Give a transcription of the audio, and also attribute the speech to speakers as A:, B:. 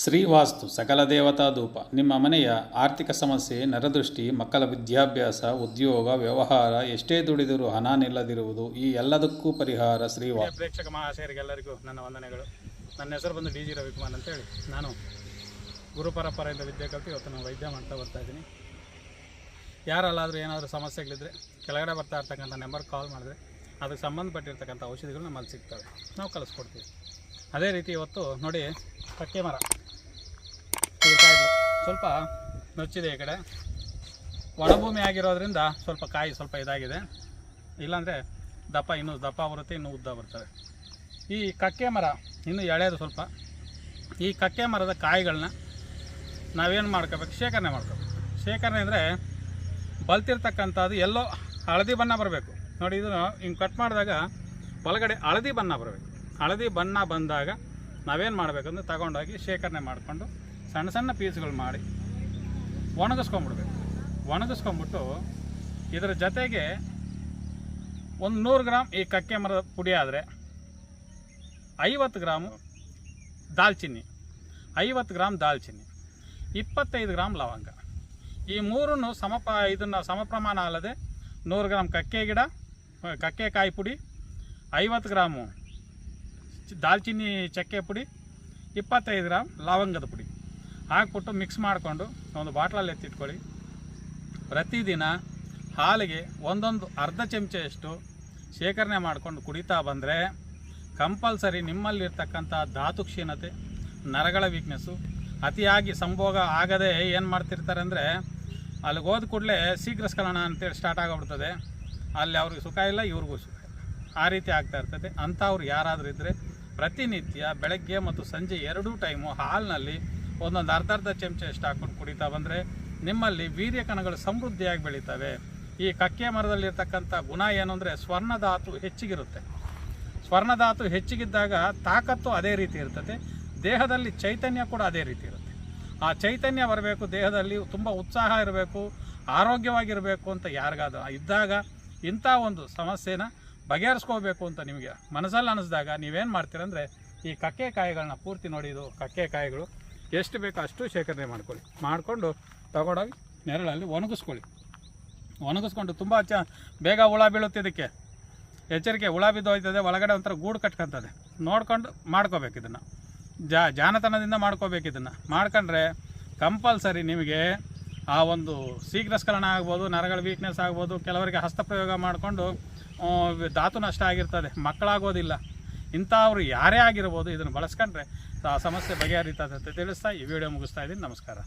A: ಶ್ರೀವಾಸ್ತು ಸಕಲ ದೇವತಾ ಧೂಪ. ನಿಮ್ಮ ಮನೆಯ ಆರ್ಥಿಕ ಸಮಸ್ಯೆ, ನರದೃಷ್ಟಿ, ಮಕ್ಕಳ ವಿದ್ಯಾಭ್ಯಾಸ, ಉದ್ಯೋಗ, ವ್ಯವಹಾರ, ಎಷ್ಟೇ ದುಡಿದರೂ ಹಣ ನಿಲ್ಲದಿರುವುದು, ಈ ಎಲ್ಲದಕ್ಕೂ ಪರಿಹಾರ ಶ್ರೀವಾಸ್ತು.
B: ಪ್ರೇಕ್ಷಕ ಮಹಾಶಯರಿಗೆಲ್ಲರಿಗೂ ನನ್ನ ವಂದನೆಗಳು. ನನ್ನ ಹೆಸರು ಬಂದು ಡಿ ಜಿ ರವಿಕುಮಾರ್ ಅಂತೇಳಿ. ನಾನು ಗುರುಪರಂಪರೆಯಿಂದ ವಿದ್ಯೆ ಕಲಿತು ಇವತ್ತು ನಾನು ವೈದ್ಯ ಮಾಡ್ತಾ ಬರ್ತಾಯಿದ್ದೀನಿ. ಯಾರಲ್ಲಾದರೂ ಏನಾದರೂ ಸಮಸ್ಯೆಗಳಿದ್ದರೆ ಕೆಳಗಡೆ ಬರ್ತಾ ಇರ್ತಕ್ಕಂಥ ನಂಬರ್ ಕಾಲ್ ಮಾಡಿದ್ರೆ ಅದಕ್ಕೆ ಸಂಬಂಧಪಟ್ಟಿರ್ತಕ್ಕಂಥ ಔಷಧಿಗಳು ನಮ್ಮಲ್ಲಿ ಸಿಗ್ತವೆ, ನಾವು ಕಳಿಸ್ಕೊಡ್ತೀವಿ. ಅದೇ ರೀತಿ ಇವತ್ತು ನೋಡಿ, ಕಕ್ಕೆ ಮರ ಸ್ವಲ್ಪ ನುಚ್ಚಿದೆ. ಈ ಕಡೆ ಒಣಭೂಮಿ ಆಗಿರೋದ್ರಿಂದ ಸ್ವಲ್ಪ ಕಾಯಿ ಸ್ವಲ್ಪ ಇದಾಗಿದೆ, ಇಲ್ಲಾಂದರೆ ಇನ್ನೂ ದಪ್ಪ ಬರುತ್ತೆ, ಇನ್ನೂ ಉದ್ದ ಬರ್ತವೆ. ಈ ಕಕ್ಕೆ ಮರ ಇನ್ನೂ ಎಳೆಯೋದು ಸ್ವಲ್ಪ. ಈ ಕಕ್ಕೆ ಮರದ ಕಾಯಿಗಳನ್ನ ನಾವೇನು ಮಾಡ್ಕೋಬೇಕು, ಶೇಖರಣೆ ಮಾಡ್ಕೋಬೇಕು. ಶೇಖರಣೆ ಅಂದರೆ ಬಲ್ತಿರ್ತಕ್ಕಂಥದ್ದು ಎಲ್ಲೋ ಹಳದಿ ಬಣ್ಣ ಬರಬೇಕು ನೋಡಿ. ಇದನ್ನು ಹಿಂಗೆ ಕಟ್ ಮಾಡಿದಾಗ ಒಳಗಡೆ ಹಳದಿ ಬಣ್ಣ ಬರಬೇಕು. ಹಳದಿ ಬಣ್ಣ ಬಂದಾಗ ನಾವೇನು ಮಾಡಬೇಕಂದ್ರೆ ತಗೊಂಡೋಗಿ ಶೇಖರಣೆ ಮಾಡಿಕೊಂಡು ಸಣ್ಣ ಸಣ್ಣ ಪೀಸ್ಗಳು ಮಾಡಿ ಒಣಗಿಸ್ಕೊಂಬಿಡ್ಬೇಕು. ಒಣಗಿಸ್ಕೊಂಬಿಟ್ಟು ಇದರ ಜೊತೆಗೆ ಒಂದು 100 ಗ್ರಾಮ್ ಈ ಕಕ್ಕೆ ಮರದ ಪುಡಿ ಆದರೆ 50 ಗ್ರಾಮು ದಾಲ್ಚಿನ್ನಿ, 50 ಗ್ರಾಮ್ ದಾಲ್ಚಿನ್ನಿ, 25 ಗ್ರಾಮ್ ಲವಂಗ. ಈ ಮೂರನ್ನು ಇದನ್ನು ಸಮಪ್ರಮಾಣ ಅಲ್ಲದೆ 100 ಗ್ರಾಮ್ ಕಕ್ಕೆ ಕಾಯಿ ಪುಡಿ, 50 ಗ್ರಾಮು ದಾಲ್ಚಿನ್ನಿ ಚಕ್ಕೆ ಪುಡಿ, 25 ಗ್ರಾಮ್ ಲವಂಗದ ಪುಡಿ ಹಾಕ್ಬಿಟ್ಟು ಮಿಕ್ಸ್ ಮಾಡಿಕೊಂಡು ಒಂದು ಬಾಟ್ಲಲ್ಲಿ ಎತ್ತಿಟ್ಕೊಳ್ಳಿ. ಪ್ರತಿದಿನ ಹಾಲಿಗೆ ಒಂದೊಂದು ಅರ್ಧ ಚಮಚೆಯಷ್ಟು ಶೇಖರಣೆ ಮಾಡಿಕೊಂಡು ಕುಡಿತಾ ಬಂದರೆ ಕಂಪಲ್ಸರಿ ನಿಮ್ಮಲ್ಲಿರ್ತಕ್ಕಂಥ ಧಾತು ಕ್ಷೀಣತೆ, ನರಗಳ ವೀಕ್ನೆಸ್ಸು, ಅತಿಯಾಗಿ ಸಂಭೋಗ ಆಗದೆ ಏನು ಮಾಡ್ತಿರ್ತಾರೆ ಅಂದರೆ ಅಲ್ಲಿಗೆ ಹೋದ ಕೂಡಲೇ ಶೀಘ್ರಸ್ಖಲನ ಅಂತೇಳಿ ಸ್ಟಾರ್ಟ್ ಆಗೋಗ್ಬಿಡ್ತದೆ. ಅಲ್ಲಿ ಅವ್ರಿಗೆ ಸುಖ ಇಲ್ಲ, ಇವ್ರಿಗೂ ಸುಖ ಇಲ್ಲ, ಆ ರೀತಿ ಆಗ್ತಾ ಇರ್ತದೆ. ಅಂಥವ್ರು ಯಾರಾದರೂ ಇದ್ದರೆ ಪ್ರತಿನಿತ್ಯ ಬೆಳಗ್ಗೆ ಮತ್ತು ಸಂಜೆ 2 ಟೈಮು ಹಾಲಿನಲ್ಲಿ ಒಂದೊಂದು ಅರ್ಧ ಚಮಚೆಯಷ್ಟು ಹಾಕ್ಕೊಂಡು ಕುಡಿತಾ ಬಂದರೆ ನಿಮ್ಮಲ್ಲಿ ವೀರ್ಯ ಕಣಗಳು ಸಮೃದ್ಧಿಯಾಗಿ ಬೆಳೀತವೆ. ಈ ಕಕ್ಕೆ ಮರದಲ್ಲಿರ್ತಕ್ಕಂಥ ಗುಣ ಏನು ಅಂದರೆ ಸ್ವರ್ಣಧಾತು ಹೆಚ್ಚಿಗಿರುತ್ತೆ. ಸ್ವರ್ಣಧಾತು ಹೆಚ್ಚಿಗಿದ್ದಾಗ ತಾಕತ್ತು ಅದೇ ರೀತಿ ಇರ್ತದೆ, ದೇಹದಲ್ಲಿ ಚೈತನ್ಯ ಕೂಡ ಅದೇ ರೀತಿ ಇರುತ್ತೆ. ಆ ಚೈತನ್ಯ ಬರಬೇಕು, ದೇಹದಲ್ಲಿ ತುಂಬ ಉತ್ಸಾಹ ಇರಬೇಕು, ಆರೋಗ್ಯವಾಗಿರಬೇಕು ಅಂತ ಯಾರಿಗಾದ ಇದ್ದಾಗ ಇಂಥ ಒಂದು ಸಮಸ್ಯೆನ ಬಗೆಹರಿಸ್ಕೋಬೇಕು ಅಂತ ನಿಮಗೆ ಮನಸ್ಸಲ್ಲಿ ಅನ್ನಿಸಿದಾಗ ನೀವೇನು ಮಾಡ್ತೀರಂದರೆ ಈ ಕಕ್ಕೆ ಕಾಯಿಗಳನ್ನ ಪೂರ್ತಿ ನೋಡಿ, ಇದು ಕಕ್ಕೆ ಕಾಯಿಗಳು ಎಷ್ಟು ಬೇಕೋ ಅಷ್ಟು ಶೇಖರಣೆ ಮಾಡ್ಕೊಳ್ಳಿ. ಮಾಡಿಕೊಂಡು ತಗೊಂಡೋಗಿ ನೆರಳಲ್ಲಿ ಒಣಗಿಸ್ಕೊಂಡು ತುಂಬ ಬೇಗ ಹುಳ ಬೀಳುತ್ತೆ. ಇದಕ್ಕೆ ಎಚ್ಚರಿಕೆ, ಹುಳ ಬಿದ್ದು ಹೋಯ್ತದೆ, ಒಳಗಡೆ ಒಂಥರ ಗೂಡು ಕಟ್ಕೊತದೆ. ನೋಡ್ಕೊಂಡು ಮಾಡ್ಕೋಬೇಕು. ಇದನ್ನು ಜಾನತನದಿಂದ ಮಾಡ್ಕೋಬೇಕು. ಇದನ್ನು ಮಾಡ್ಕೊಂಡ್ರೆ ಕಂಪಲ್ಸರಿ ನಿಮಗೆ ಆ ಒಂದು ಶೀಘ್ರಸ್ಖಲನ ಆಗ್ಬೋದು, ನರಗಳ ವೀಕ್ನೆಸ್ ಆಗ್ಬೋದು, ಕೆಲವರಿಗೆ ಹಸ್ತಪ್ರಯೋಗ ಮಾಡಿಕೊಂಡು ಧಾತು ನಷ್ಟ ಆಗಿರ್ತದೆ, ಮಕ್ಕಳಾಗೋದಿಲ್ಲ. ಇಂಥವ್ರು ಯಾರೇ ಆಗಿರ್ಬೋದು ಇದನ್ನು ಬಳಸ್ಕೊಂಡ್ರೆ ಆ ಸಮಸ್ಯೆ ಬಗೆಹರಿತದೆ ಅಂತ ತಿಳಿಸ್ತಾ ಈ ವಿಡಿಯೋ ಮುಗಿಸ್ತಾ ಇದ್ದೀನಿ. ನಮಸ್ಕಾರ.